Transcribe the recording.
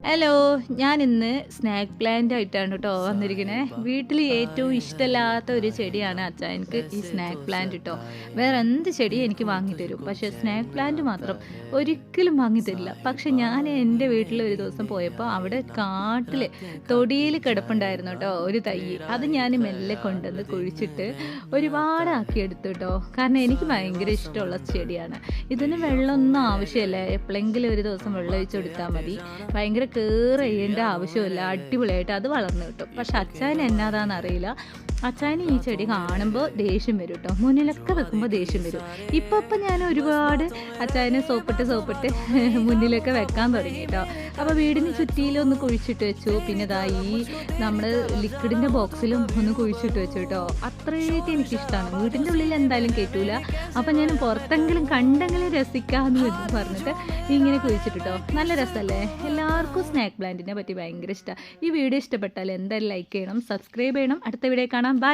Hello, ഞാൻ ഇന്ന് snack plant ആയിട്ടാണ് കേട്ടോ വന്നിരിക്കുന്നത്. വീട്ടിൽ ഏറ്റവും ഇഷ്ടമില്ലാത്ത ഒരു ചെടിയാണ് അച്ഛാ എനിക്ക് ഈ സ്നാക്ക് പ്ലാന്റ് കേട്ടോ. വേറെ എന്ത് ചെടിയും എനിക്ക് വാങ്ങിത്തരും, പക്ഷേ സ്നാക്ക് പ്ലാന്റ് മാത്രം ഒരിക്കലും വാങ്ങിത്തരില്ല. പക്ഷെ ഞാൻ എൻ്റെ വീട്ടിൽ ഒരു ദിവസം പോയപ്പോൾ അവിടെ കാട്ടിൽ തൊടിയിൽ കിടപ്പുണ്ടായിരുന്നു കേട്ടോ ഒരു തൈ. അത് ഞാൻ മെല്ലെ കൊണ്ടുവന്ന് കുഴിച്ചിട്ട് ഒരുപാട് ആക്കിയെടുത്തു കേട്ടോ. കാരണം എനിക്ക് ഭയങ്കര ഇഷ്ടമുള്ള ചെടിയാണ്. ഇതിന് വെള്ളമൊന്നും ആവശ്യമില്ല, എപ്പോഴെങ്കിലും ഒരു ദിവസം വെള്ളം ഒഴിച്ച് കൊടുത്താൽ മതി. ഭയങ്കര കെയർ ചെയ്യേണ്ട ആവശ്യമില്ല, അടിപൊളിയായിട്ട് അത് വളർന്നു കിട്ടും. പക്ഷെ അച്ചായന് എന്നാതാന്ന് അറിയില്ല, അച്ചായന് ഈ ചെടി കാണുമ്പോൾ ദേഷ്യം വരും കേട്ടോ. മുന്നിലൊക്കെ വെക്കുമ്പോൾ ദേഷ്യം വരും. ഇപ്പം ഞാൻ ഒരുപാട് അച്ചായനെ സോപ്പിട്ട് മുന്നിലൊക്കെ വെക്കാൻ തുടങ്ങി കേട്ടോ. അപ്പോൾ വീടിന് ചുറ്റിയിലൊന്ന് കുഴിച്ചിട്ട് വെച്ചു. പിന്നെ ഇതാ ഈ നമ്മുടെ ലിക്വിഡിൻ്റെ ബോക്സിലും ഒന്ന് കുഴിച്ചിട്ട് വെച്ചു കേട്ടോ. അത്രയൊക്കെ എനിക്കിഷ്ടമാണ്. വീടിൻ്റെ ഉള്ളിൽ എന്തായാലും കയറ്റൂല, അപ്പം ഞാൻ പുറത്തെങ്കിലും കണ്ടെങ്കിലും രസിക്കാമെന്ന് പറഞ്ഞിട്ട് ഇങ്ങനെ കുഴിച്ചിട്ടോ. നല്ല രസമല്ലേ? എല്ലാവർക്കും സ്നാക്ക് പ്ലാന്റിനെ പറ്റി ഭയങ്കര ഇഷ്ടമാണ്. ഈ വീഡിയോ ഇഷ്ടപ്പെട്ടാൽ എന്തായാലും ലൈക്ക് ചെയ്യണം, സബ്സ്ക്രൈബ് ചെയ്യണം. അടുത്ത വീഡിയോ കാണാം. ബൈ.